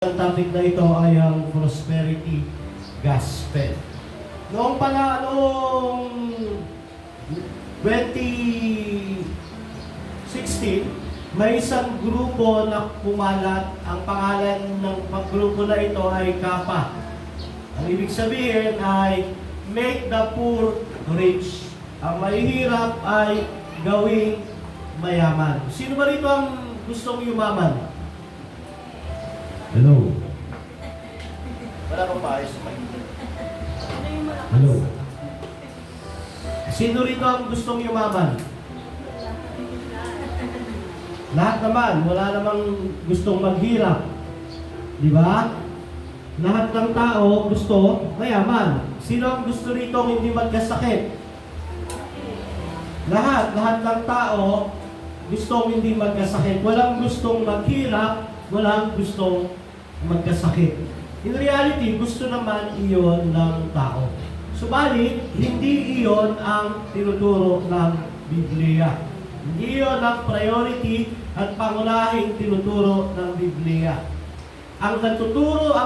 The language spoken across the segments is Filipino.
Ang topic na ito ay ang prosperity gospel. Noong 2016, may isang grupo na pumalat. Ang pangalan ng grupo na ito ay Kappa. Ang ibig sabihin ay make the poor rich. Ang mahihirap ay gawing mayaman. Sino ba rito ang gustong yumaman? Hello. Wala kang maayos sa mainit. Hello. Sino rito ang gustong yumaman? Lahat naman. Wala namang gustong maghirap. Di ba? Lahat ng tao gusto mayaman. Sino ang gusto rito hindi magkasakit? Lahat ng tao gustong hindi magkasakit. Walang gustong maghirap. Walang gustong magkasakit. In reality, gusto naman iyon ng tao. Subalit, hindi iyon ang tinuturo ng Biblia. Hindi iyon ang priority at pangunahing tinuturo ng Biblia. Ang nagtuturo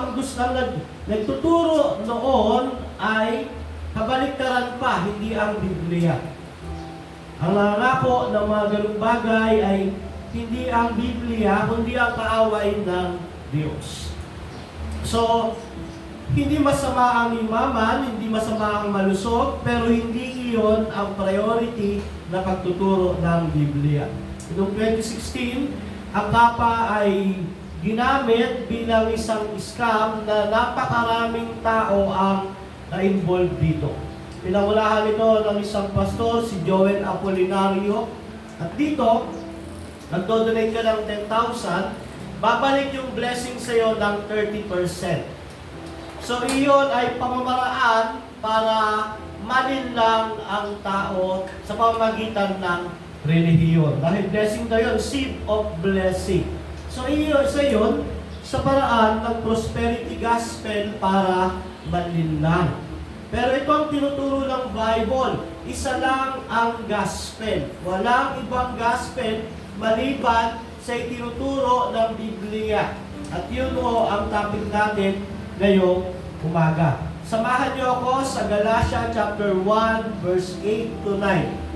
noon ay kabaliktaran pa, hindi ang Biblia. Ang nangako ng mga ganung bagay ay hindi ang Biblia, kundi ang kaaway ng Diyos. So, hindi masama ang yumaman, hindi masama ang malusog, pero hindi iyon ang priority na pagtuturo ng Biblia. Noong 2016, ang Kappa ay ginamit bilang isang scam na napakaraming tao ang na-involved dito. Pinangunahan ito ng isang pastor, si Joel Apolinario. At dito, nagdodonate ka ng 10,000, babalik yung blessing sa iyo ng 30%. So, iyon ay pamamaraan para malinlang ang tao sa pamamagitan ng relihiyon. Dahil blessing na yun, seed of blessing. So, iyon sa paraan ng prosperity gospel para malinlang. Pero ito ang tinuturo ng Bible. Isa lang ang gospel. Walang ibang gospel maliban sa itinuturo ng Biblia. At yun po ang topic natin ngayong umaga. Samahan niyo ako sa Galatia chapter 1 verse 8 to 9.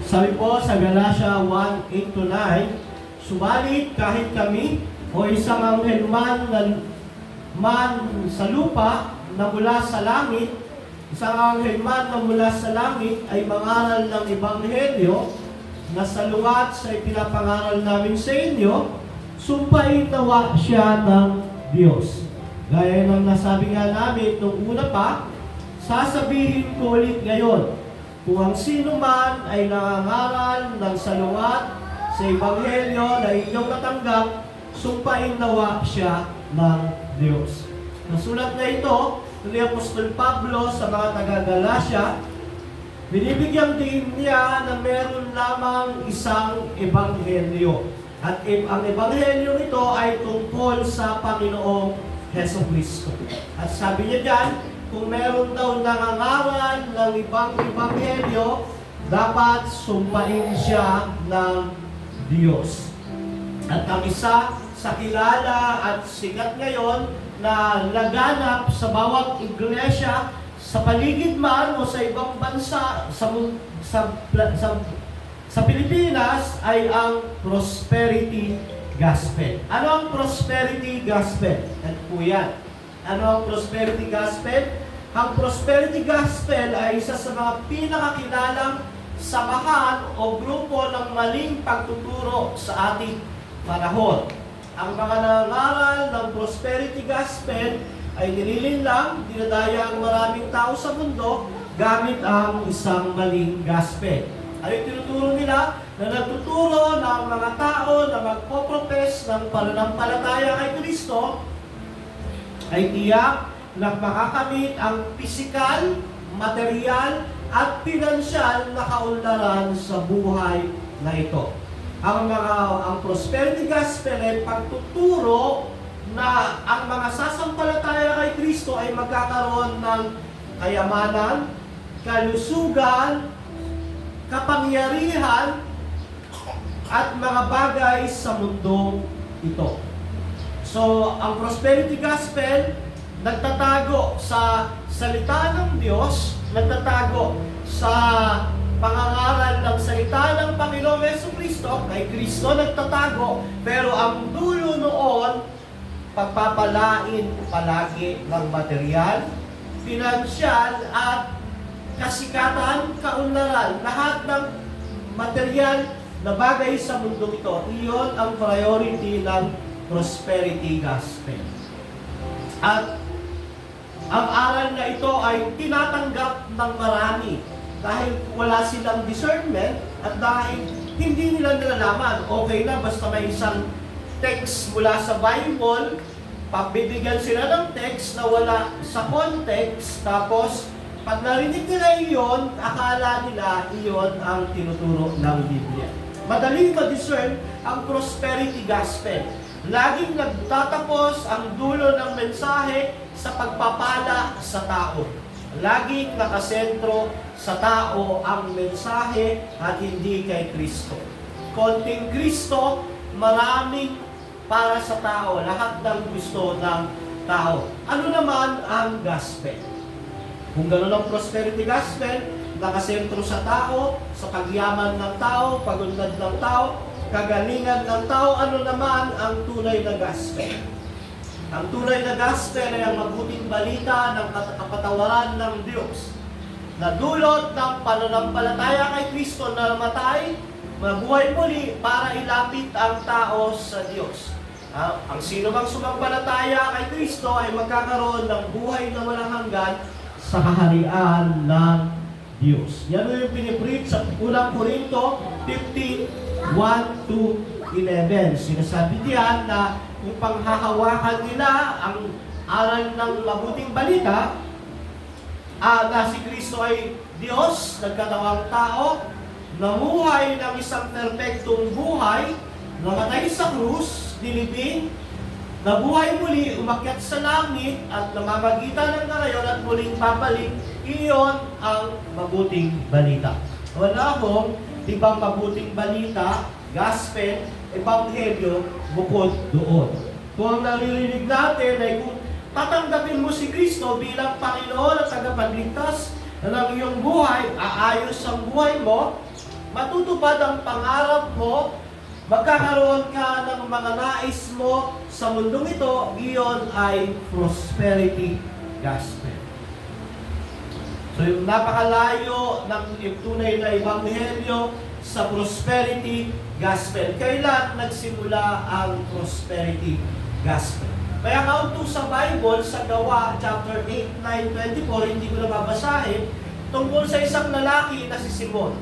Sabi po sa Galatia 1:8 to 9, subalit kahit kami o isang anghel man sa lupa na mula sa langit, isang anghel man na mula sa langit ay mangaral ng ebanghelyo na salungat sa ipinapangaral namin sa inyo, sumpain nawa siya ng Diyos. Gaya ng nasabi nga namin nung una pa, sasabihin ko ulit ngayon, kung ang sino man ay nangangaral ng salungat sa ebanghelyo na inyong natanggap, sumpain nawa siya ng Diyos. Nasulat na ito ni Apostol Pablo sa mga taga-Galacia. Binibigyan din niya na meron lamang isang ebanghelyo. At ang ebanghelyo nito ay tungkol sa Panginoong Jesucristo. At sabi niya diyan, kung meron daw nangangaral ng ibang ebanghelyo, dapat sumpain siya ng Diyos. At ang isa sa kilala at sikat ngayon na laganap sa bawat iglesia sa paligid man o sa ibang bansa sa Pilipinas ay ang prosperity gospel. Ano ang prosperity gospel? Ano po yan? Ano ang prosperity gospel? Ang prosperity gospel ay isa sa mga pinakakilalang samahan o grupo ng maling pagtuturo sa ating panahon. Ang mga nangangaral ng prosperity gospel ay nililinlang, dinadaya ang maraming tao sa mundo gamit ang isang maling gospel. Ay tinuturo nila na nagtuturo ng mga tao na magpoprofess ng pananampalataya kay Kristo ay tiyak na makakamit ang pisikal, material, at pinansyal na kaunlaran sa buhay na ito. ang prosperity gospel ay pagtuturo na ang mga sasampalataya kay Kristo ay magkakaroon ng kayamanan, kalusugan, kapangyarihan, at mga bagay sa mundo ito. So, ang prosperity gospel nagtatago sa salita ng Diyos, nagtatago sa pangangaral ng salita ng Panginoong Jesucristo, kay Kristo nagtatago, pero ang dulo noon, pagpapalain palagi ng material, pinansyal, at kasikatan, kaunlaran. Lahat ng material na bagay sa mundo ito, iyon ang priority ng prosperity gospel. At ang aral na ito ay tinatanggap ng marami dahil wala silang discernment at dahil hindi nila nilalaman. Okay na, basta may isang text mula sa Bible, pabibigyan sila ng text na wala sa context, tapos pag narinig nila iyon, akala nila iyon ang tinuturo ng Biblia. Madaling ma-discern ang prosperity gospel. Laging nagtatapos ang dulo ng mensahe sa pagpapala sa tao. Laging nakasentro sa tao ang mensahe at hindi kay Kristo. Konting Kristo, maraming para sa tao. Lahat ng gusto ng tao. Ano naman ang gospel? Kung gano'n ang prosperity gospel, nakasentro sa tao, sa pagyaman ng tao, pagunlad ng tao, kagalingan ng tao, ano naman ang tunay na gospel? Ang tunay na gospel ay ang mabuting balita ng kapatawaran ng Diyos na dulot ng pananampalataya kay Kristo na namatay, mabuhay muli para ilapit ang tao sa Diyos. Ang sino mang sumampalataya kay Kristo ay magkakaroon ng buhay na walang hanggan sa kaharian ng Diyos. Yan yung pinipreach sa unang Korinto 15:1-11. Sinasabi diyan na kung panghahawakan nila ang aral ng mabuting balita, na si Kristo ay Diyos, nagkatawang tao, namuhay ng isang perpektong buhay, namatay sa krus, dilibing, nabuhay muli, umakyat sa langit, at namamagitan ng ngayon at muling babalik, iyon ang mabuting balita. Wala akong ibang mabuting balita, gospel, ebanghelyo, bukod doon. Kung ang naririnig natin ay kung tatanggapin mo si Kristo bilang Panginoon at tagapagligtas ng iyong buhay, aayos ang buhay mo, matutupad ang pangarap mo, magkakaroon ka ng mga nais mo sa mundong ito, iyon ay prosperity gospel. So yung napakalayo ng tunay na ebanghelyo sa prosperity gospel. Kailan nagsimula ang prosperity gospel? Kaya kauto sa Bible, sa Gawa, chapter 8, 9, 24, hindi ko na babasahin, tungkol sa isang lalaki na si Simon.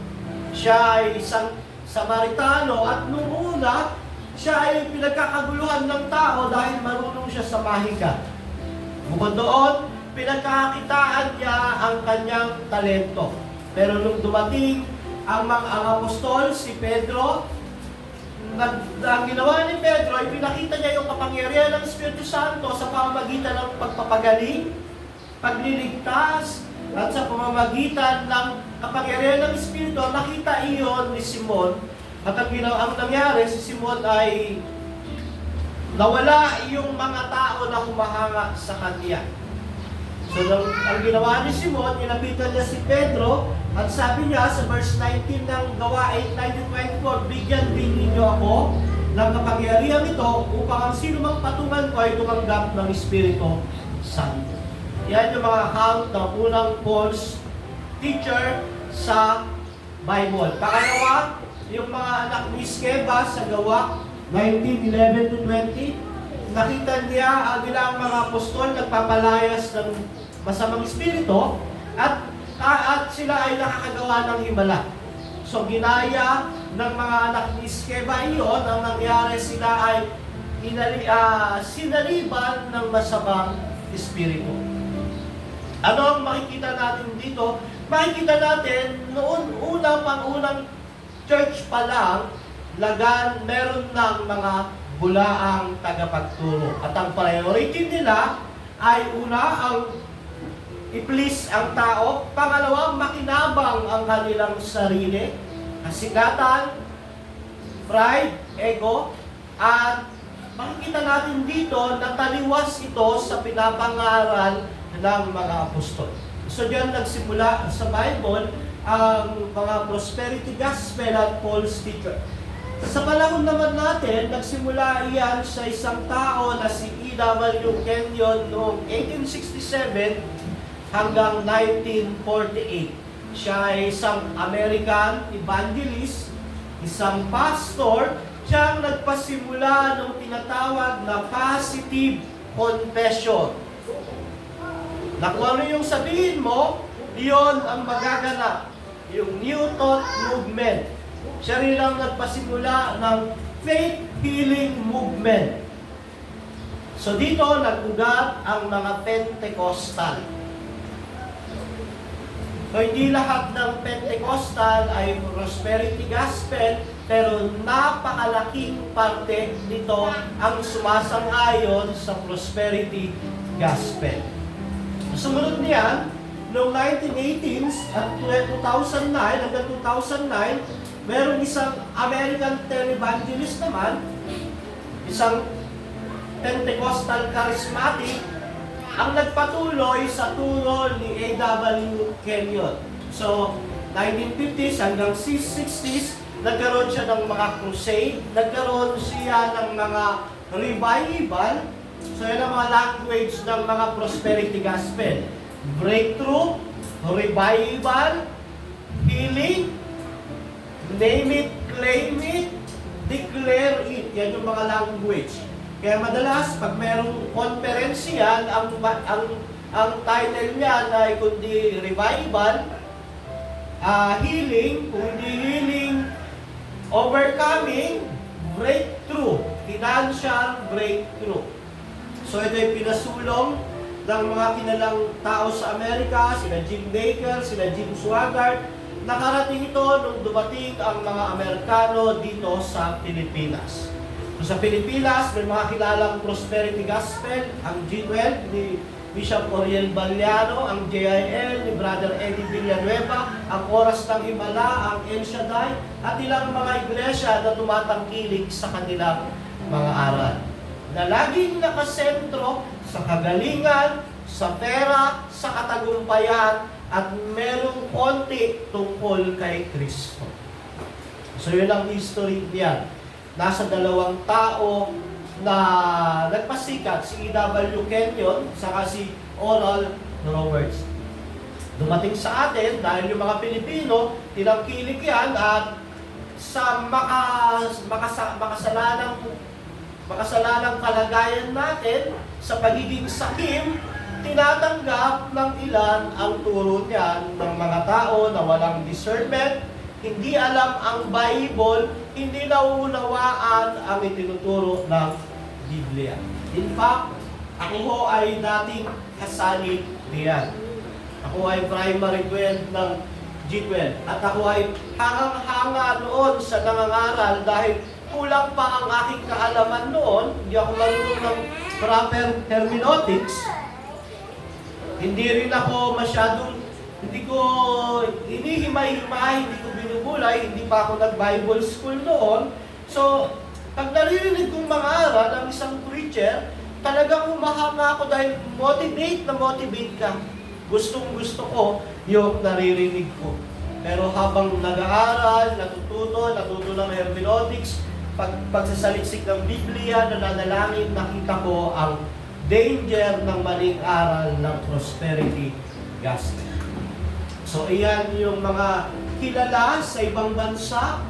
Siya ay isang Samaritano at noong una, siya ay pinagkakaguluhan ng tao dahil marunong siya sa mahika. Bukod doon, pinagkakakitaan niya ang kanyang talento. Pero nung dumating ang apostol, si Pedro, ang ginawa ni Pedro ay pinakita niya yung kapangyarihan ng Espiritu Santo sa pamamagitan ng pagpapagaling, pagliligtas, at sa pamamagitan ng kapangyarihan ng Espiritu. Nakita iyon ni Simon, at ang nangyari, si Simon ay nawala yung mga tao na humahanga sa kanya. So, ang ginawa ni Simon, inapitan niya si Pedro, at sabi niya sa verse 19 ng Gawa 8:19-24, bigyan din ninyo ako ng kapangyarihan ito upang ang sino mang patungan ko ay tumanggap ng Espiritu Santo. Yan yung mga account ng unang false teacher sa Bible. Pangalawa, yung mga anak ni Sceva sa Gawa 19:11-20, nakita niya ang ilang mga apostol nagpapalayas ng masamang espiritu at sila ay nakakagawa ng himala. So ginaya ng mga anak ni Sceva iyon, ang nangyari sila ay sinaliban ng masamang espiritu. Ano ang makikita natin dito? Makikita natin noon unang church pa lang meron ng mga bulaang tagapagturo. At ang priority nila ay una, ang i-please ang tao. Pangalawa, makinabang ang kanilang sarili. Kasikatan, pride, ego. At makikita natin dito na taliwas ito sa pinapangaral ng mga apostol. So diyan nagsimula sa Bible ang mga prosperity gospel at false teacher. Sa panahon naman natin, nagsimula iyan sa isang tao na si E.W. Kenyon noong 1867 hanggang 1948. Siya ay isang American evangelist, isang pastor. Siya ang nagpasimula ng tinatawag na positive confession. Na kung ano yung sabihin mo, iyon ang magaganap. Yung New Thought Movement. Siya rin ang nagpasimula ng faith healing movement. So dito nag-ugat ang mga Pentecostal. So hindi lahat ng Pentecostal ay prosperity gospel, pero napakalaking parte nito ang sumasang-ayon sa prosperity gospel. Sumunod niyan, noong 1918s at 2009 hanggang 2009, merong isang American televangelist naman, isang Pentecostal charismatic, ang nagpatuloy sa turo ni A.W. Kenyon. So, 1950s hanggang 60s, nagkaroon siya ng mga crusade, nagkaroon siya ng mga revival. So, yan ang mga language ng mga prosperity gospel. Breakthrough, revival, healing, name it, claim it, declare it. Yan yung mga language. Kaya madalas, pag mayroong conference yan, ang title niyan ay kundi revival, healing, kung hindi healing, overcoming, breakthrough, financial breakthrough. So ito ay pinasulong ng mga kilalang tao sa Amerika, sila Jim Baker, sila Jim Swaggart. Nakarating ito nung dumating ang mga Amerikano dito sa Pilipinas. So sa Pilipinas, may mga kilalang prosperity gospel, ang G12 ni Bishop Oriel Baliano, ang JIL ni Brother Eddie Villanueva, ang Oras ng Himala, ang El Shaddai, at ilang mga iglesia na tumatangkilik sa kanilang mga aral. Na laging nakasentro sa kagalingan, sa pera, sa katagumpayan, at merong konti tungkol kay Kristo. So yun ang history niyan. Nasa dalawang tao na nagpasikat, si E.W. Kenyon, saka si Oral Roberts. Dumating sa atin dahil yung mga Pilipino, tinangkilik yan at sa makasalanang kalagayan natin, sa pagiging sakim, tinatanggap ng ilan ang turo niyan ng mga tao na walang discernment, hindi alam ang Bible, hindi nauunawaan ang itinuturo ng Biblia. In fact, ako ho ay dating kasali niyan. Ako ay primary 12 ng G12. At ako ay hangang-hanga noon sa nangangaral dahil kulang pa ang aking kaalaman noon. Hindi ako marunong ng proper hermeneutics. Hindi rin ako masyadong, hindi ko hinihimay-himay, hindi ko binubulay, hindi pa ako nag-Bible school noon. So, pag naririnig kong mga aral ng isang preacher, talagang humahanga ako dahil motivate ka. Gustong-gusto ko yung naririnig ko. Pero habang nag-aaral, natuto ng hermeneutics, pagsasaliksik ng Biblia, nananalangin, nakita ko ang danger ng maling aral ng prosperity gospel. So, iyan yung mga kilala sa ibang bansa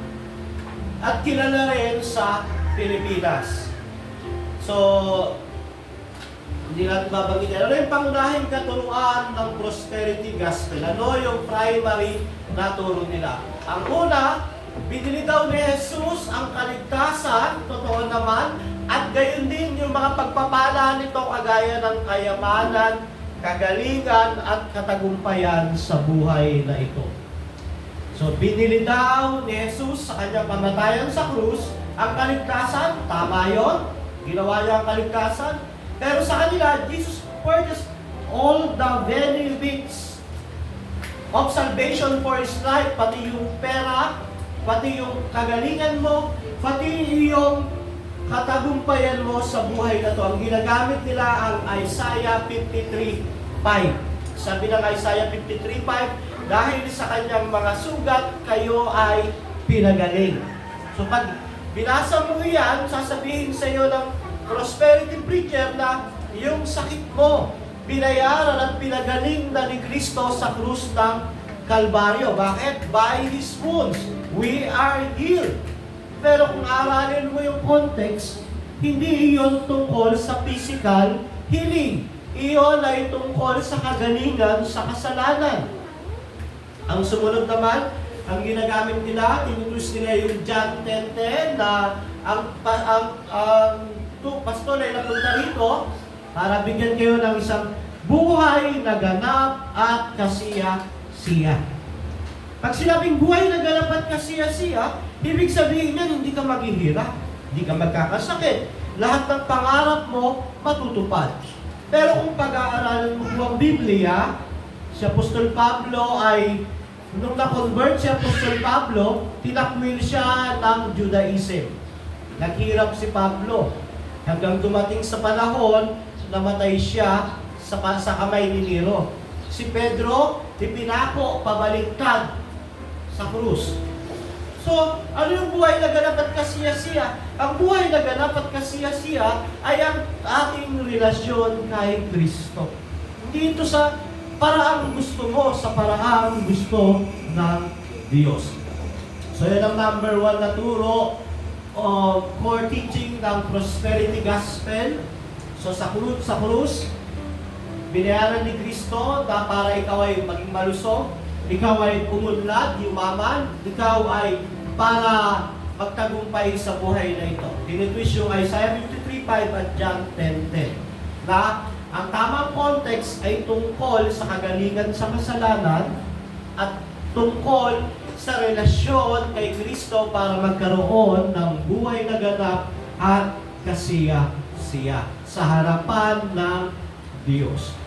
at kilala rin sa Pilipinas. So, hindi natin babanggitin. Ano yung pangunahing katuruan ng prosperity gospel? Ano yung primary na turo nila? Ang una, binili daw ni Jesus ang kaligtasan, totoo naman, at gayon din yung mga pagpapala nito kagaya ng kayamanan, kagalingan, at katagumpayan sa buhay na ito. So, binili daw ni Jesus sa kanyang kamatayan sa krus ang kaligtasan. Tama yun. Ginawa niya ang kaligtasan. Pero sa kanila, Jesus purchased all the benefits of salvation for his life, pati yung pera, pati yung kagalingan mo, pati yung katagumpayan mo sa buhay na to. Ang ginagamit nila ang Isaiah 53:5. Sabi ng Isaiah 53:5, dahil sa kanyang mga sugat, kayo ay pinagaling. So pag binasa mo yan, sasabihin sa iyo ng prosperity preacher na yung sakit mo, binayaran at pinagaling na ni Kristo sa krus ng Kalbaryo. Bakit? By His wounds, we are healed. Pero kung aralin mo yung context, hindi iyon tungkol sa physical healing. Iyon ay tungkol sa kagalingan sa kasalanan. Ang sumunod naman, ang ginagamit nila, tinutus nila yung John 10:10 na ang pastor ay napunta rito para bigyan kayo ng isang buhay na ganap at kasiya-siya. Pag sinabing buhay na ganap at kasiya-siya, ibig sabihin yan, hindi ka maghihirap, hindi ka magkakasakit. Lahat ng pangarap mo, matutupad. Pero kung pag-aaralan mo ang Biblia, si Apostol Pablo ay, nung na-convert si Apostol Pablo, tinakwil siya ng Judaism. Naghirap si Pablo. Hanggang dumating sa panahon, namatay siya sa kamay ni Nero. Si Pedro, ipinako pabaliktad sa krus. So, ano yung buhay na ganap at kasiya-siya? Ang buhay na ganap at kasiya-siya ay ang ating relasyon kay Kristo. Hindi ito sa paraang gusto mo, sa paraang gusto ng Diyos. So, yan ang number 1 na turo o core teaching ng prosperity gospel. So, sa krus, binayaran ni Kristo na para ikaw ay maging malusog, ikaw ay umunlad, yumaman, ikaw ay para magtagumpay sa buhay na ito. Tinitwist yung Isaiah 53:5 at John 10:10 na ang tamang context ay tungkol sa kagalingan sa kasalanan at tungkol sa relasyon kay Kristo para magkaroon ng buhay na ganap at kasiya-siya sa harapan ng Diyos.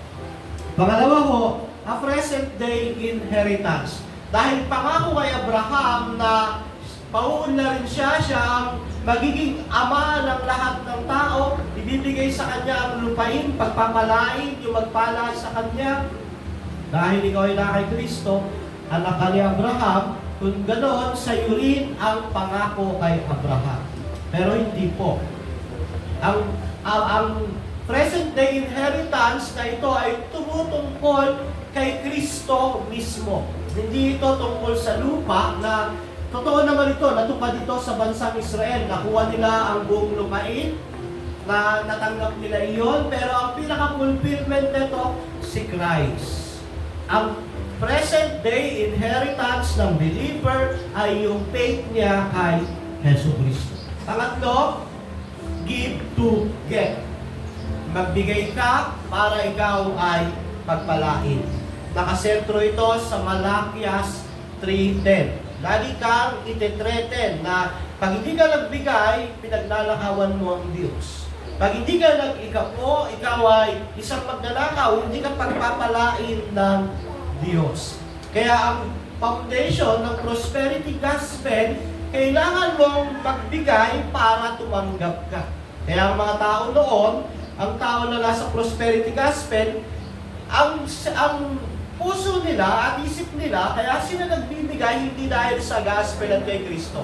Pangalawa ho, a present day inheritance. Dahil pangako kay Abraham na pauunlarin siya ang magiging ama ng lahat ng tao, ibibigay sa kanya ang lupain, pagpapalain, yung magpala sa kanya. Dahil ikaw ay na kay Kristo, anak ka ni Abraham, kung ganoon, sa'yo rin ang pangako kay Abraham. Pero hindi po. Ang present day inheritance na ito ay tumutungkol kay Kristo mismo. Hindi ito tungkol sa lupa na totoo naman ito, natupad ito sa bansang Israel. Nakuha nila ang buong lupain, na natanggap nila iyon, pero ang pinaka-fulfillment nito, si Christ. Ang present day inheritance ng believer ay yung faith niya kay Jesu Cristo. Pangatlo, give to get. Magbigay ka para ikaw ay pagpalain. Nakasentro ito sa Malakias 3:10. Lagi kang itetreten na pag hindi ka nagbigay, pinaglalakawan mo ang Diyos. Pag hindi ka nag-ikapo, ikaw ay isang magnanakaw, hindi ka pagpapalain ng Diyos. Kaya ang foundation ng prosperity gospel, kailangan mong magbigay para tumanggap ka. Kaya ang mga tao noon, ang tao na nasa prosperity gospel, ang puso nila at isip nila, kaya sila nagbibigay hindi dahil sa gospel at kay Kristo.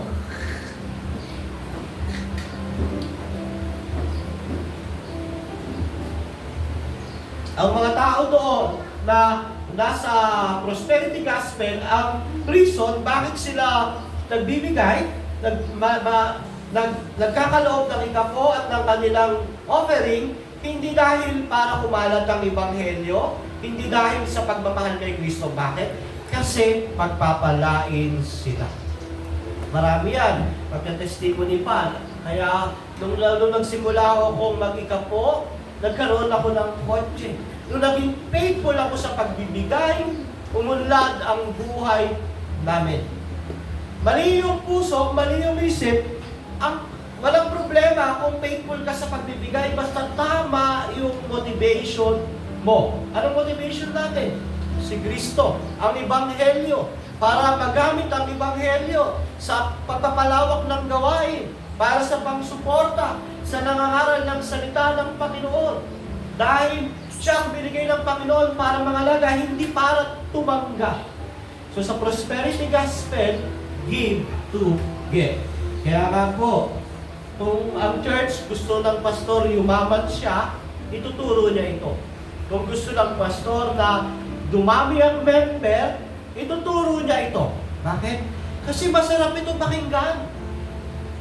Ang mga tao doon na nasa prosperity gospel, ang reason bakit sila nagbibigay, nagkakaloob ng ikapo at ng kanilang offering, hindi dahil para kumalat ang ebanghelyo, hindi dahil sa pagmamahal kay Kristo. Bakit? Kasi pagpapalain sila. Marami yan. Pagka-testimony pa. Kaya, nung nagsimula akong mag-ikapo, nagkaroon ako ng kotse. Nung naging faithful ako sa pagbibigay, umunlad ang buhay namin. Mali yung puso, mali yung isip, walang problema kung faithful ka sa pagbibigay, basta tama yung motivation mo. Anong motivation natin? Si Kristo, ang Ebanghelyo, para magamit ang Ebanghelyo sa pagpapalawak ng gawain, para sa pangsuporta, sa nangangaral ng salita ng Panginoon. Dahil siya ang binigay ng Panginoon para mangalaga, hindi para tumangga. So sa prosperity gospel, give to get. Kaya nga po, kung ang church gusto ng pastor yumaman siya, ituturo niya ito. Kung gusto ng pastor na dumami ang member, ituturo niya ito. Bakit? Kasi masarap ito pakinggan.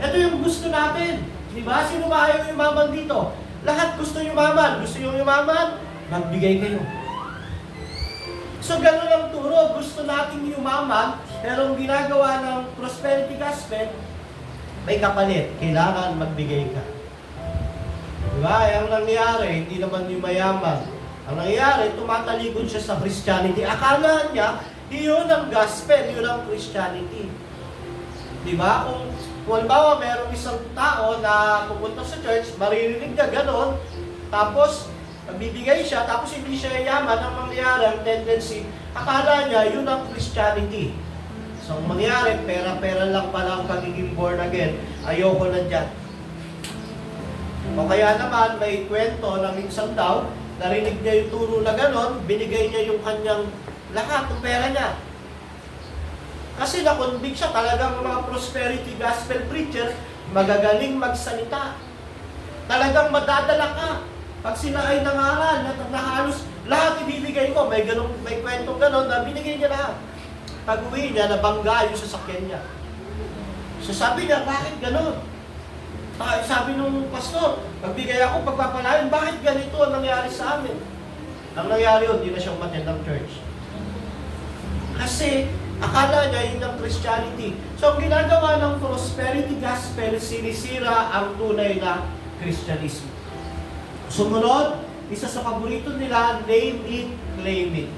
Ito yung gusto natin. Di ba? Sino ba ayaw yumaman dito? Lahat gusto yumaman. Gusto yung yumaman? Magbigay kayo. So, gano'n ang turo. Gusto nating yumaman, pero ang ginagawa ng prosperity gospel, may kapalit. Kailangan magbigay ka. Diba? Ang nangyari, hindi naman yung mayaman. Ang nangyari, tumatalikod siya sa Christianity. Akala niya, yun ang gospel, yun ang Christianity. Diba? Kung halimbawa, merong isang tao na pupunta sa church, maririnig na gano'n, tapos, magbibigay siya, tapos hindi siya yaman, ang mangyayari, ang tendency, akala niya, yun ang Christianity. So, ang mangyayari, pera-pera lang pala ang pagiging born again, ayoko na dyan. O kaya naman, may kwento na minsan daw, narinig niya yung turo na gano'n, binigay niya yung kanyang lahat ng pera niya. Kasi na-convict siya, talagang mga prosperity gospel preacher, magagaling magsalita. Talagang madadala ka. Pag sila ay nangaral, na halos lahat ibibigay mo, may kwentong gano'n na binigay niya lahat. Pag uwi niya, nabangga yung sasakyan niya. So sabi niya, bakit gano'n? Sabi nung pastor, pagbigay ako, pagpapalain, bakit ganito ang nangyari sa amin? Ang nangyari yun, hindi na siyang umattend ng church. Kasi, akala niya yun ang Christianity. So, ang ginagawa ng prosperity gospel, sinisira ang tunay na Christianism. Sumunod, isa sa paborito nila, name it, claim it.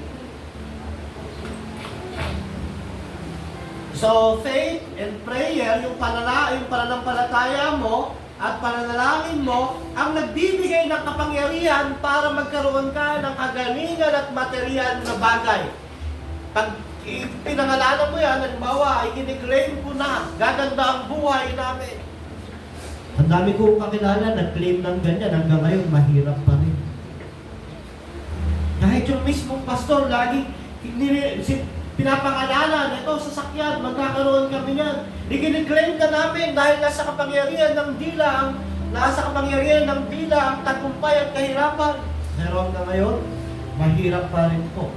So, faith and prayer, yung pananampalataya mo at pananalangin mo, ang nagbibigay ng kapangyarihan para magkaroon ka ng kagalingan at material na bagay. Pag pinangalanan mo yan, halimbawa, i-claim ko na, gaganda ang buhay namin. Ang dami kong kakilala, nag-claim ng ganyan, hanggang ngayon, mahirap pa rin. Kahit yung mismong pastor, lagi, pinapangalanan, ito, sasakyan, magkakaroon kami yan. Ikin-claim ka namin dahil nasa kapangyarihan ng dila, ang tagumpay at kahirapan. Pero hanggang ngayon, mahirap pa rin po.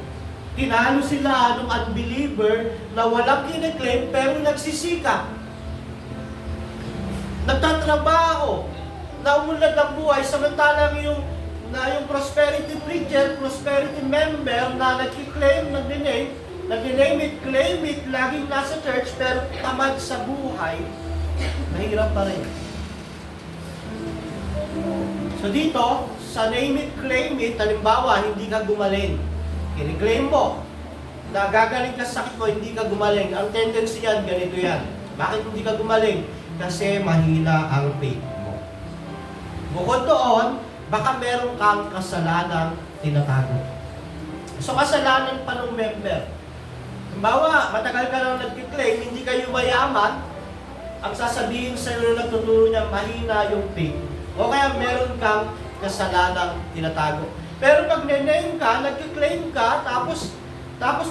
Tinalo sila ng unbeliever na walang kiniklaim pero nagsisikap. Nagtatrabaho, naunlad ang buhay, samantalang yung prosperity preacher, prosperity member na nagkiklaim, nag-name it, claim it, laging nasa church, pero tamad sa buhay, mahirap pa rin. So dito, sa name it, claim it, halimbawa, hindi ka gumaling. Kiniklaim mo, na gagaling ka sa sakit mo, hindi ka gumaling. Ang tendency yan, ganito yan. Bakit hindi ka gumaling? Kasi mahina ang faith mo. Bukod doon, baka meron kang kasalanang tinatago. So kasalanan pa ng member. Halimbawa, matagal ka lang nag-claim, hindi kayo mayaman, ang sasabihin sa iyo na nagtuturo niya, mahina yung faith. O kaya meron kang kasalanang tinatago. Pero pag name ka, nag-claim ka, tapos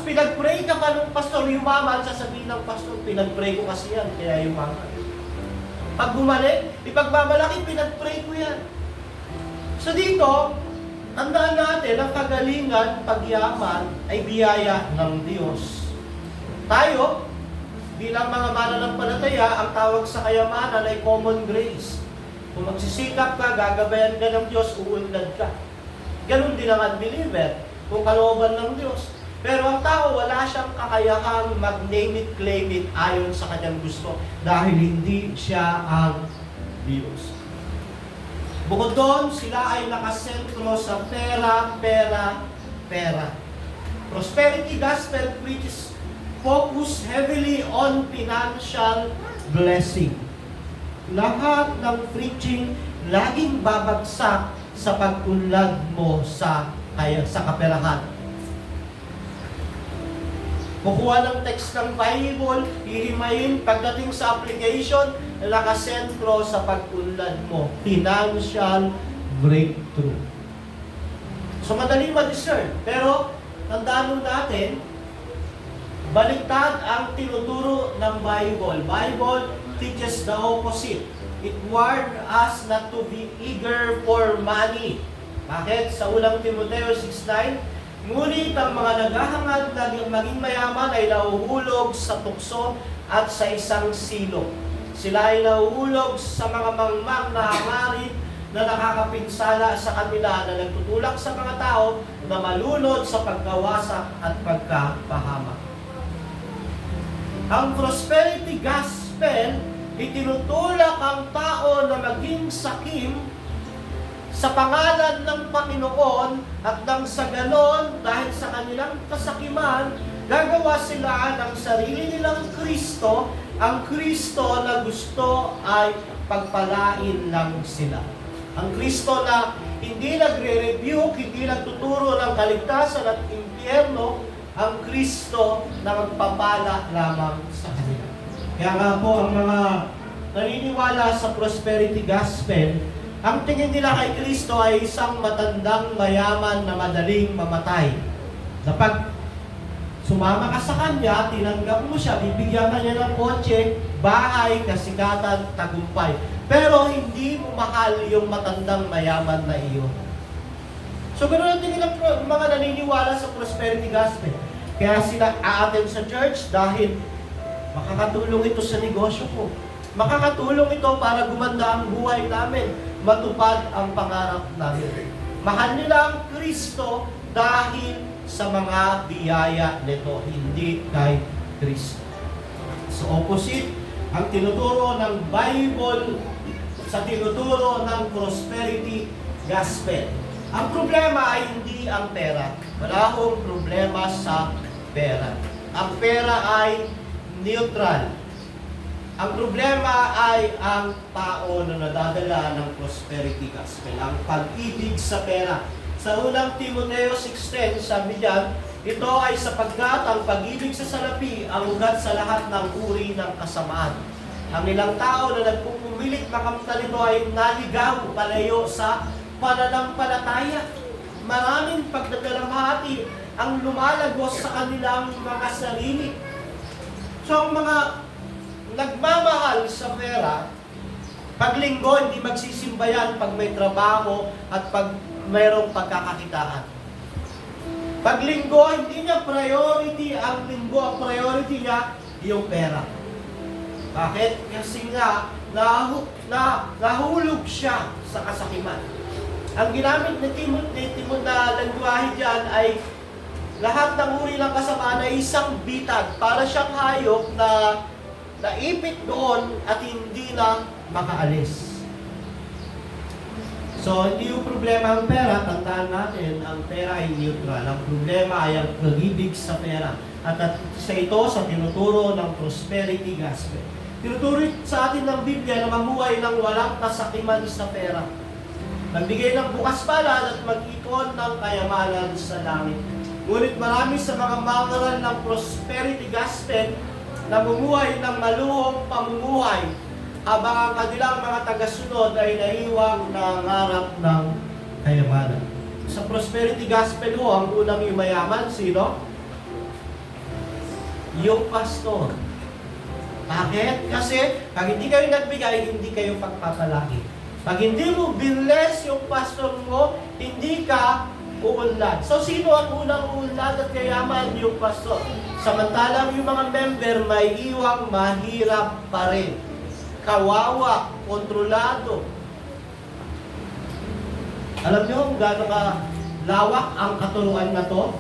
pinag-pray ka pa ng pastor, yumaman, sasabihin ng pastor, pinag-pray ko kasi yan, kaya yumaman. Pag bumalik, ipagmamalaki, pinag-pray ko yan. So dito, tandaan natin, ang kagalingan, pagyaman, ay biyaya ng Diyos. Tayo, bilang mga mananampalataya, ang tawag sa kayamanan ay common grace. Kung magsisikap ka, gagabayan ka ng Diyos, uunlad ka. Ganon din ang unbeliever, kung kalooban ng Diyos. Pero ang tao, wala siyang kakayahang mag-name it, claim it ayon sa kanyang gusto dahil hindi siya ang Diyos. Bukod doon, sila ay nakasentro sa pera, pera, pera. Prosperity gospel preaches focus heavily on financial blessing. Lahat ng preaching laging babagsak sa pag-unlad mo sa kaperahan. Kukuha ng text ng Bible, hihimayin pagdating sa application, nakasentro sa pag-unlad mo. Financial breakthrough. So madali ma-discern. Pero, tandaan natin, baliktad ang tinuturo ng Bible. Bible teaches the opposite. It warned us not to be eager for money. Bakit? Sa unang Timoteo 6:9, ngunit ang mga naghahangad na maging mayaman ay nahuhulog sa tukso at sa isang silong. Sila ay nahuhulog sa mga mangmang na hangarin na nakakapinsala sa kanila, na nagtutulak sa mga tao na malunod sa pagkawasak at pagkapahamak. Ang prosperity gospel, itinutulak ang tao na maging sakim sa pangalan ng Panginoon, at nang sa ganon, dahil sa kanilang kasakiman, gagawa sila ng sarili nilang Kristo, ang Kristo na gusto ay pagpalain lang sila. Ang Kristo na hindi nagre-rebuke, hindi nagtuturo ng kaligtasan at impyerno, ang Kristo na magpapala lamang sa kanila. Kaya nga po, ang mga naniniwala sa prosperity gospel, ang tingin nila kay Kristo ay isang matandang mayaman na madaling mamatay. Na pag sumama ka sa Kanya, tinanggap mo siya, bibigyan ka niya ng kotse, bahay, kasikatan, tagumpay. Pero hindi mo mahal yung matandang mayaman na iyon. So ganoon ang tingin ng mga naniniwala sa prosperity gospel. Kaya sila a-attend sa church dahil makakatulong ito sa negosyo ko. Makakatulong ito para gumanda ang buhay namin, matupad ang pangarap namin. Mahal nila ang Kristo dahil sa mga biyaya nito, hindi kay Kristo. So opposite ang tinuturo ng Bible sa tinuturo ng prosperity gospel. Ang problema ay hindi ang pera. Wala akong problema sa pera. Ang pera ay neutral. Ang problema ay ang tao na nadadala ng prosperity gospel, ang pag-ibig sa pera. Sa unang Timoteo 6:10, sabi diyan, ito ay sapagkat ang pag-ibig sa salapi ang ugat sa lahat ng uri ng kasamaan. Ang ilang tao na nagpupumilit makamtan ito ay naligaw palayo sa pananampalataya. Maraming pagdadalamhati ang lumalagos sa kanilang mga sarili. So ang mga nagmamahal sa pera, pag linggo hindi magsisimba yan pag may trabaho at pag mayroong pagkakakitaan. Pag linggo, hindi niya priority ang linggo, ang priority niya yung pera. Bakit? Kasi nga, nahulog siya sa kasakiman. Ang ginamit ni Timon na lengguwahe dyan ay lahat ng uri ng kasamaan ay isang bitag. Para siyang hayop na naipit doon at hindi na makaalis. So, hindi yung problema ang pera, tandaan natin, ang pera ay neutral. Ang problema ay ang pag-ibig sa pera. At sa ito, sa tinuturo ng prosperity gospel. Tinuturo sa atin ng Biblia na mamuhay ng walang kasakiman sa pera. Magbigay ng bukas palad at mag-ipon ng kayamanan sa langit. Ngunit marami sa mga mangaral ng prosperity gospel na bumuhay ng maluhong pamumuhay habang ang kanilang mga tagasunod ay naiwang nangarap ng kayamanan. Sa prosperity gospel ho, ang unang yumayaman, sino? Yung pastor. Bakit? Kasi pag hindi kayo nagbigay, hindi kayo pagpapalaki. Pag hindi mo binless yung pastor mo, hindi ka uunlad. So, sino ang unang uunlad at kayaman? Yung pastor. Samantalang yung mga member may iwang mahirap pa rin. Kawawa, kontrolado. Alam niyo kung gaano kalawak ang katuruan na to?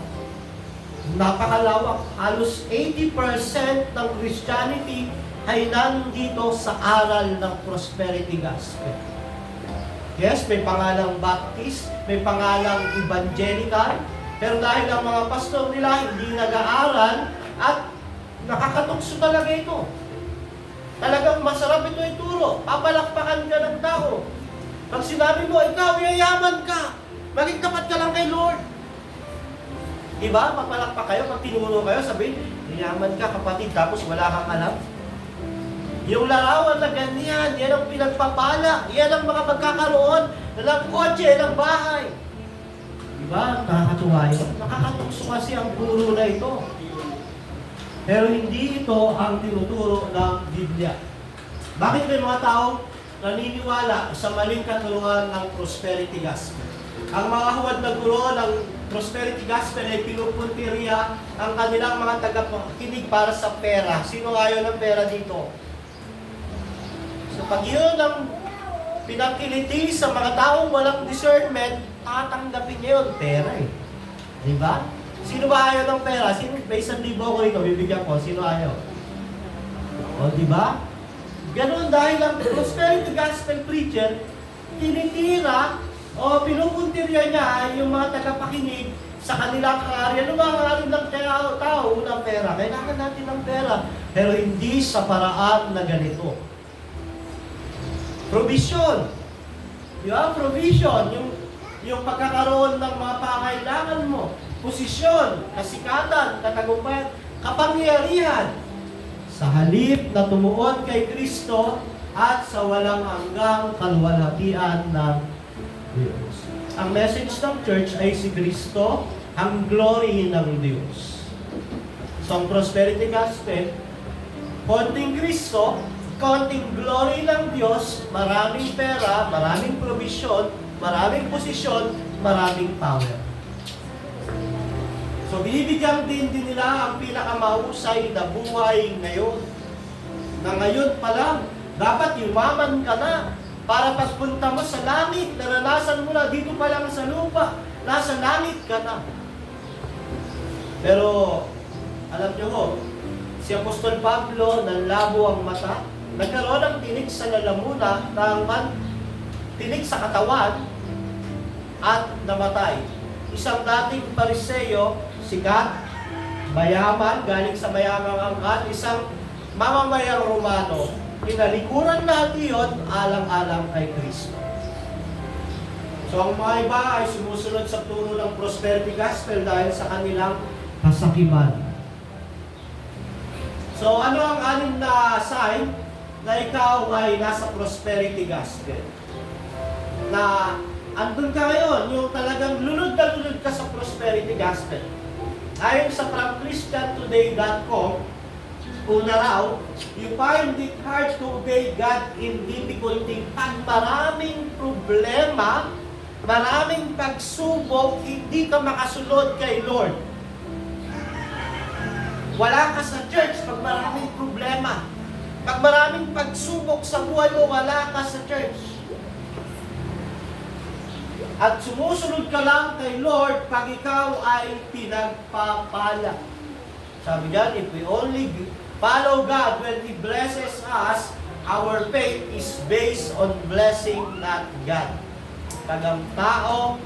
Napakalawak. Halos 80% ng Christianity ay nandito sa aral ng prosperity gospel. Yes, may pangalang Baptist, may pangalang Evangelical, pero dahil ang mga pastor nila hindi nag-aaral at Nakakatukso talaga ito. Talagang masarap ito ituro. Papalakpakan ka ng tao. Pag sinabi mo, ikaw, yayaman ka. Maging tapat ka lang kay Lord. Diba? Papalakpak kayo, pag tinuro kayo, sabihin, yayaman ka kapatid, tapos wala kang alam. Yung larawan na ganyan, yan ang pinagpapala. Yan ang mga magkakaroon ng kotse, ng bahay. Diba? Nakakatuwa yun. Nakakatukso kasi ang puro na ito. Pero hindi ito ang tinuturo ng Biblia. Bakit may mga tao naniniwala sa maling katuruan ng prosperity gospel? Ang mga huwad na guro ng prosperity gospel ay pinupuntirya ang kanilang mga tagapakinig para sa pera. Sino ayaw ng pera dito? So pag yun ang pinakiliti sa mga taong walang discernment, tatanggapin niya yun, pera eh. Diba? Sino ba ayaw ng pera? Sino, may 1,000 ako rito, bibigyan ko. Sino ayaw? O, diba? Ganun dahil ang prosperity gospel preacher, tinitira o pinupuntirya niya yung mga tagapakinig sa kanilang karya. Ano ba ang arin ng tao? Unang pera. Kailangan natin ng pera. Pero hindi sa paraan na ganito. Provision. Diba? Provision. Yung pagkakaroon ng mga pangailangan mo. Posisyon, kasikatan, katagumpayan, kapangyarihan. Sa halip na tumuon kay Kristo at sa walang hanggang kaluwalhatian ng Diyos. Ang message ng church ay si Kristo, ang glory ng Diyos. So ang prosperity gospel, konting Kristo, konting glory ng Diyos, maraming pera, maraming provision, maraming posisyon, maraming power. So binibigyan din nila ang pinakamahusay na buhay ngayon. Na ngayon pa lang, dapat yumaman ka na para pagpunta mo sa langit, naranasan mo na dito pa lang sa lupa, nasa langit ka na. Pero, alam niyo ho, si Apostol Pablo, nanlabo ang mata, nagkaroon ng tinig sa lalamuna, tinig sa katawan, at namatay. Isang dating Pariseo, sikat, mayaman, galing sa mayamang angkan, isang mamamayang Romano, kinalikuran lahat iyon, alang-alang kay Kristo. So ang mga iba ay sumusunod sa turo ng prosperity gospel dahil sa kanilang kasakiman. So ano ang anim na sign na ikaw ay nasa prosperity gospel? Na andun ka ngayon, yung talagang lunod na lunod ka sa prosperity gospel. Ayon sa fromchristiantoday.com, una raw, you find it hard to obey God in difficulty. Pag maraming problema, maraming pagsubok, hindi ka makasunod kay Lord. Wala ka sa church pag maraming problema. Pag maraming pagsubok sa buhay mo, wala ka sa church. At sumusunod ka lang kay Lord pag ikaw ay pinagpapala. Sabi diyan, if we only follow God when He blesses us, our faith is based on blessing, not God. Pag ang tao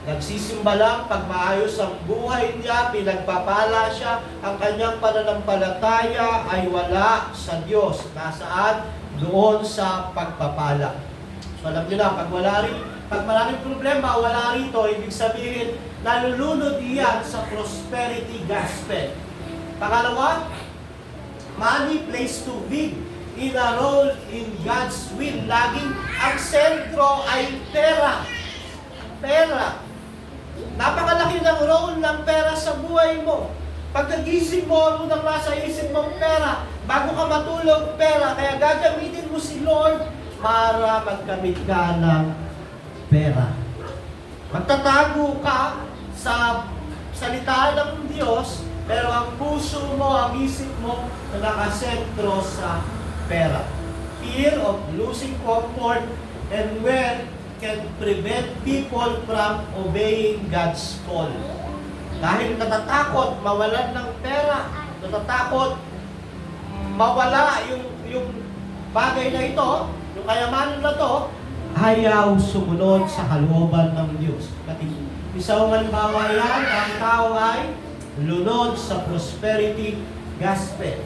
nagsisimba lang, pag maayos ang buhay niya, pinagpapala siya, ang kanyang pananampalataya ay wala sa Diyos. Nasaan? Doon sa pagpapala. So alam niyo na, pag maraming problema, wala rito, ibig sabihin, nalulunod iyan sa prosperity gospel. Pangalawa, money plays too big in a role in God's will. Laging ang sentro ay pera. Pera. Napakalaki ng role ng pera sa buhay mo. Pagkagising mo, unang nasa isip mong pera. Bago ka matulog, pera. Kaya gagamitin mo si Lord para magkamit ka ng pera. Magtatago ka sa salita ng Diyos, pero ang puso mo, ang isip mo, nakasentro sa pera. Fear of losing comfort and wealth can prevent people from obeying God's call. Dahil natatakot mawalan ng pera, natatakot mawala yung bagay na ito, yung kayamanan na to, ayaw sumunod sa kalooban ng Diyos. Isang halimbawa yan, ang tao ay lunod sa prosperity gospel.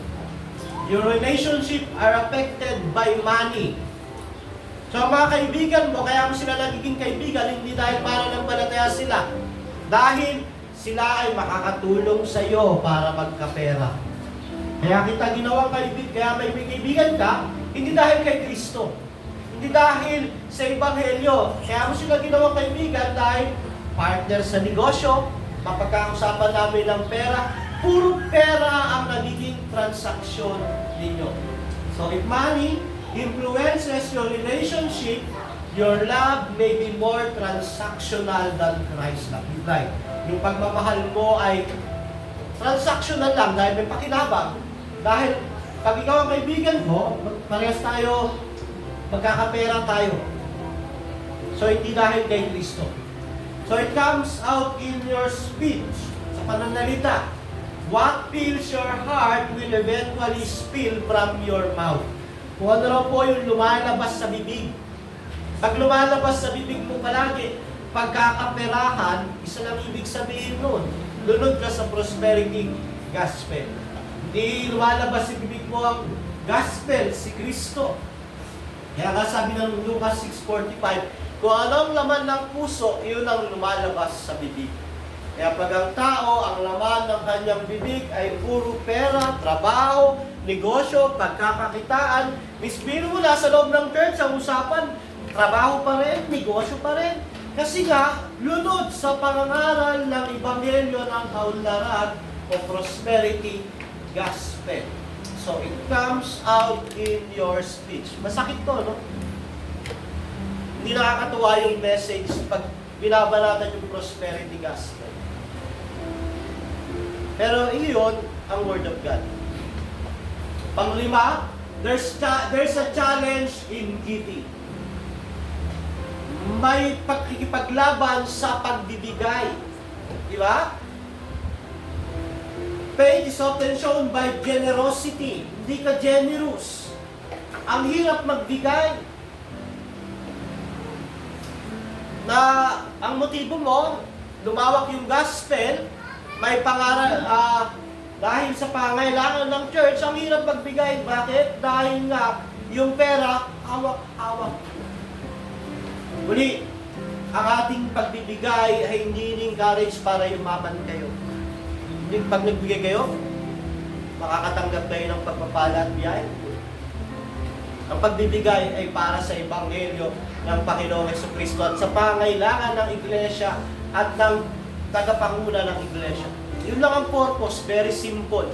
Your relationship are affected by money. So mga kaibigan mo, kaya mo sila nagiging kaibigan, hindi dahil pananampalataya sila. Dahil sila ay makakatulong sa iyo para magkapera. Kaya kita ginawang kaibigan, kaya may kaibigan ka, hindi dahil kay Kristo. Hindi dahil sa Ebanghelyo. Kaya mo sila ginawang kaibigan dahil partner sa negosyo, mapagkakasapan namin ng pera, puro pera ang nagiging transaksyon ninyo. So if money influences your relationship, your love may be more transactional than Christ love. Right? Yung pagmamahal mo ay transactional lang dahil may pakinabang. Dahil pag ikaw ang kaibigan mo, parehas tayo, magkakapera tayo. So hindi dahil kay Kristo. So it comes out in your speech, sa pananalita. What fills your heart will eventually spill from your mouth. Kung ano raw po yung lumalabas sa bibig. Pag lumalabas sa bibig mo palagi, pagkakaperahan, isa lang ibig sabihin nun. Lunod ka sa prosperity gospel. Hindi lumalabas sa bibig mo ang gospel, si Kristo. Kaya nga sabi ng Lucas 6:45, kung anong laman ng puso, yun ang lumalabas sa bibig. Kaya pag ang tao, ang laman ng kanyang bibig ay puro pera, trabaho, negosyo, pagkakakitaan, misbiro mo na sa loob ng church, ang usapan, trabaho pa rin, negosyo pa rin. Kasi nga, lunod sa pangangaral ng Ebanghelyo ng kaunlaran o prosperity gospel. So, it comes out in your speech. Masakit to, no? Hindi nakakatuwa yung message pag binabalatan yung prosperity gospel. Pero iyon ang Word of God. Panglima, there's a challenge in giving. May pagkikipaglaban sa pagbibigay. Di ba? Faith is often shown by generosity. Hindi ka generous. Ang hirap magbigay. Na ang motibo mo, lumawak yung gospel, may pangaral, dahil sa pangailangan ng church, ang hirap magbigay. Bakit? Dahil nga, yung pera, hawak-hawak. Uli, ang ating pagbibigay ay hindi encourage para yumaman kayo. Hindi pag nagbigay kayo, makakatanggap kayo ng pagpapala at biyaya. Ang pagbibigay ay para sa Ebanghelyo ng Panginoong Jesucristo at sa pangailangan ng Iglesia at ng tagapanguna ng Iglesia. Yun lang ang purpose, very simple.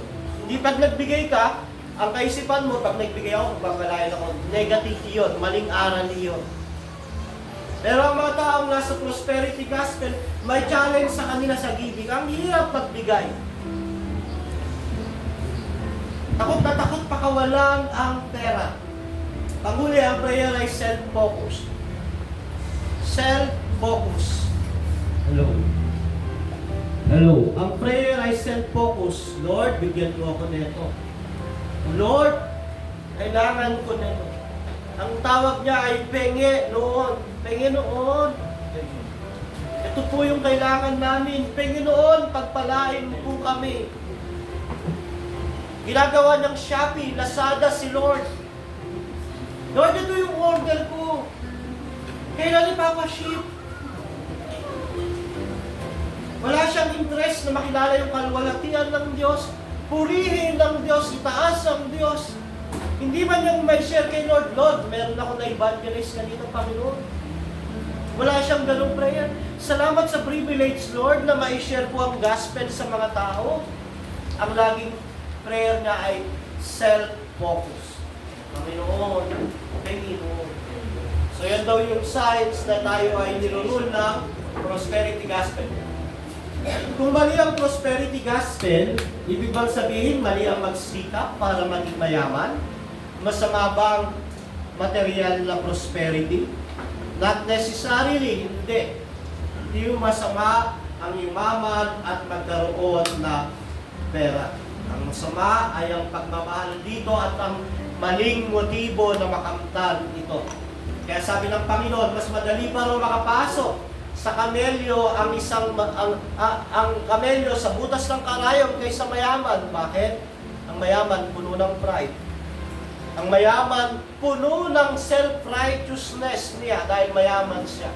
Hindi pag nagbigay ka, ang kaisipan mo, pag nagbigay ako, babalayan ako, negative yun, maling aral yun. Pero ang mga taong nasa prosperity gospel, may challenge sa kanila sa giving. Ang hirap magbigay. Takot na takot pakawalan ang pera. Panghuli, ang prayer ay self-focus. Self-focus. Hello. Ang prayer ay self-focus. Lord, bigyan mo ako nito. Lord, kailangan ko nito. Ang tawag niya ay penge noon. Penge noon. Ito po yung kailangan namin. Penge noon, pagpalain mo po kami. Ginagawa ng Shopee, Lazada si Lord. Lord, ito yung order ko. Kailan ipapaship? Wala siyang interest na makilala yung kalwalhatian ng Diyos. Purihin ng Diyos, itaas ang Diyos. Hindi man yung may share kay Lord, Lord, meron ako na evangelist kanina, Panginoon. Wala siyang ganung prayer. Salamat sa privilege, Lord, na ma-share po ang gospel sa mga tao. Ang laging prayer niya ay self-focus. Panginoon, Panginoon. So yan daw yung signs na tayo ay nirunul ng prosperity gospel. Kung mali ang prosperity gospel, ibig bang sabihin mali ang magsikap para maging mayaman? Masama bang material na prosperity? Not necessarily, hindi. Hindi yung masama ang yumaman at magkaroon na pera. Ang masama ay ang pagmamahal dito at ang maling motibo na makamtan ito. Kaya sabi ng Panginoon, mas madali pa rin makapasok sa kamelyo ang kamelyo sa butas ng karayom kaysa mayaman. Bakit? Ang Ang mayaman, puno ng pride. Ang mayaman, puno ng self-righteousness niya dahil mayaman siya.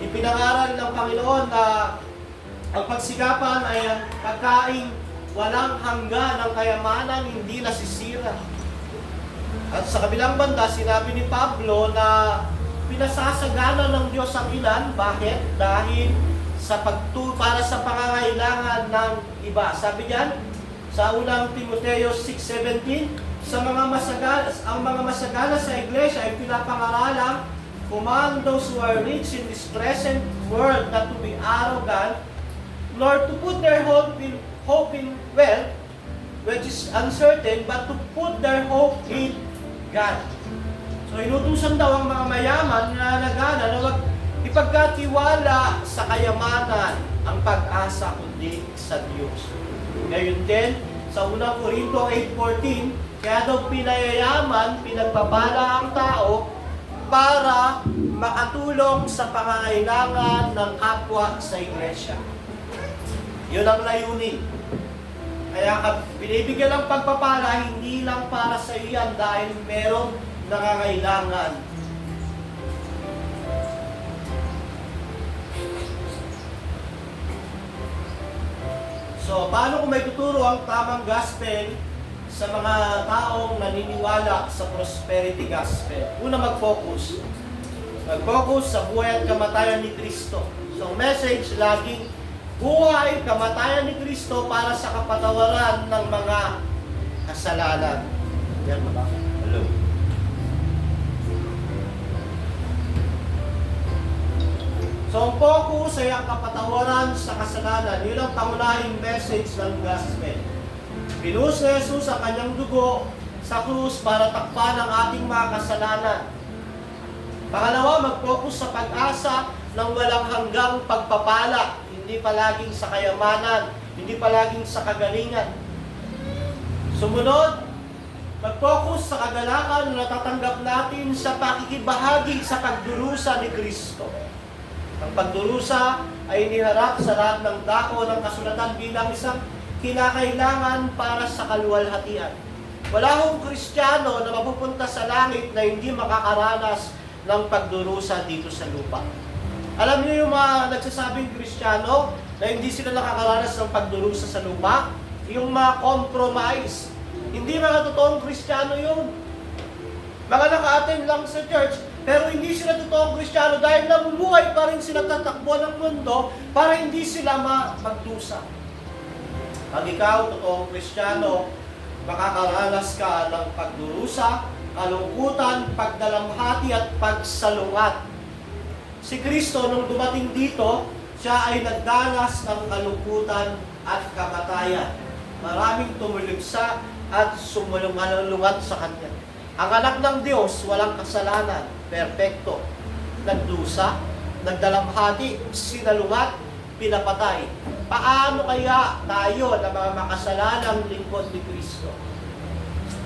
Ipinangaral ng Panginoon na ang pagsikapan ay ang pagkaing walang hanggan ng kayamanan, hindi nasisira. At sa kabilang banda, sinabi ni Pablo na pinasasagana ng Diyos ang ilan. Bakit? Dahil para sa pangangailangan ng iba. Sabi diyan, sa unang Timoteo 6:17, ang mga masagana sa iglesia ay pinapangaralang command those who are rich in this present world not to be arrogant, nor to put their hope in wealth, which is uncertain, but to put their hope in God. So inutusan daw ang mga mayaman na nagana na wag ipagkatiwala sa kayamanan ang pag-asa kundi sa Diyos. Ngayon din, sa unang Korinto 8:14, kaya daw pinagpapala ang tao para makatulong sa pangangailangan ng kapwa sa iglesia. Yun ang layunin. Kaya binibigyan ng pagpapala, hindi lang para sa iyan dahil merong nangangailangan. So, paano kung may tuturo ang tamang gospel sa mga taong naniniwala sa prosperity gospel? Una, mag-focus. Mag-focus sa buhay at kamatayan ni Kristo. So, message laging buhay, kamatayan ni Kristo para sa kapatawaran ng mga kasalanan. Yan ba? Hello. So, ang focus ay ang kapatawaran sa kasalanan. Yun ang pangunahing message ng gospel. Binuhos ni Jesus ang kanyang dugo sa krus para takpan ang ating mga kasalanan. Pangalawa, mag-focus sa pag-asa ng walang hanggang pagpapala. Hindi palaging sa kayamanan, hindi palaging sa kagalingan. Sumunod, mag-focus sa kagalakan na natatanggap natin sa pakikibahagi sa pagdurusa ni Kristo. Ang pagdurusa ay iniharap sa lahat ng dako ng kasulatan bilang isang kinakailangan para sa kaluwalhatian. Wala hong Kristiyano na mapupunta sa langit na hindi makakaranas ng pagdurusa dito sa lupa. Alam niyo yung mga nagsasabing Kristiyano na hindi sila nakakaranas ng pagdurusa sa lupa? Yung mga compromise. Hindi mga totoong Kristiyano yun. Mga naka-attend lang sa church, pero hindi sila totoong Kristiyano dahil namumuhay pa rin sila tatakbo ng mundo para hindi sila magdusa. Pag ikaw, totoong Kristiyano, makakaranas ka ng pagdurusa, kalungkutan, pagdalamhati at pagsalungat. Si Kristo, nung dumating dito, siya ay nagdanas ng kalungkutan at kamatayan. Maraming tumuligsa at sumulungat sa Kanya. Ang anak ng Diyos, walang kasalanan, perpekto, nagdusa, nagdalamhati, sinalungat, pinapatay. Paano kaya tayo na mga makasalanang lingkod ni Kristo?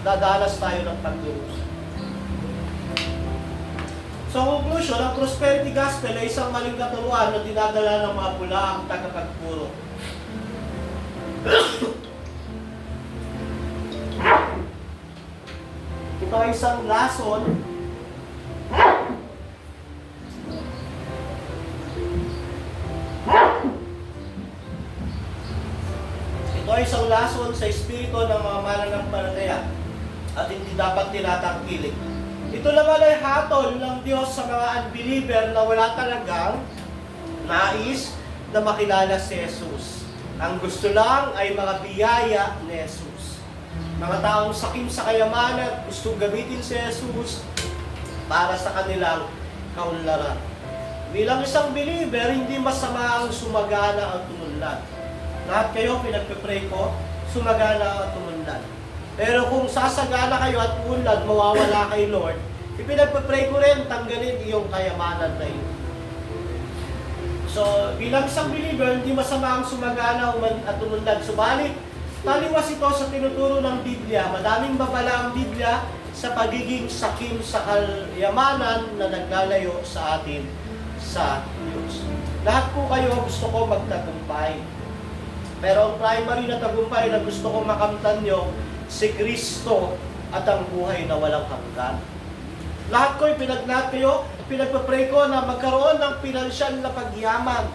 Dadalas tayo ng pagdurusa. So, ang conclusion, ang prosperity gospel ay isang maling katuruan na dinadala ng mga bulaang tagapagpuro. Ito ay isang lason sa espiritu ng mga mananampalataya at hindi dapat tinatangkilik. Ito naman ay hatol ng Diyos sa mga unbeliever na wala talagang nais na makilala si Jesus. Ang gusto lang ay mga biyaya ni Jesus. Mga taong sakim sa kayamanan at gustong gamitin si Jesus para sa kanilang kaunlaran. Bilang isang believer, hindi masama ang sumagana ang tumunlad. Lahat kayo, pinagpipray ko, sumagana ang tumunlad. Pero kung sasagana kayo at unlad, mawawala kay Lord, ipinagpipray ko rin, tanggalin iyong kayamanan na yun. So, bilang isang believer, hindi masama ang sumagana at tumunlad. Subalit, taliwas ito sa tinuturo ng Biblia. Madaming babala ang Biblia sa pagiging sakim sa kayamanan na naglalayo sa atin sa Diyos. Lahat po kayo gusto ko magtagumpay. Pero ang primary na tagumpay na gusto kong makamtan nyo, si Kristo at ang buhay na walang hanggan. Lahat ko, lahat kayo, pinagpa-pray ko na magkaroon ng pinansyal na pagyaman,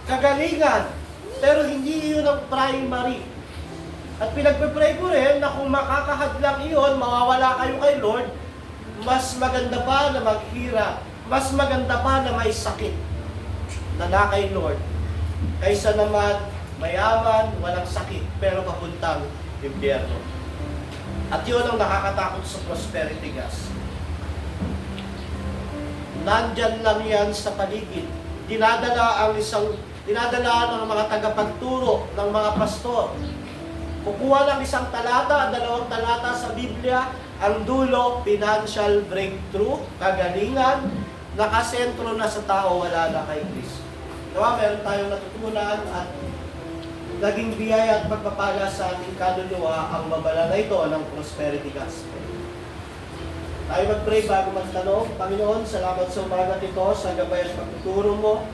kagalingan, pero hindi iyon ang primary. At pinagpa-pray ko rin na kung makakahadlang iyon, mawawala kayo kay Lord, mas maganda pa na maghirap, mas maganda pa na may sakit na kay Lord, kaysa naman mayaman, walang sakit, pero papuntang impyerno. At yun ang nakakatakot sa prosperity gas. Nandyan lang yan sa paligid. Dinadala ng mga tagapagturo, ng mga pastor. Kukuha ng isang talata, 2 talata sa Biblia, ang dulo, financial breakthrough, kagalingan, nakasentro na sa tao, wala na kay Kristo. Diba? Meron tayong natutunan at naging biyaya at pagpapala sa ating kaluluwa ang babala na ito ng prosperity gospel. Tayo mag-pray bago magtanong. Panginoon, salamat sa umaga ito sa gabay at pagtuturo mo.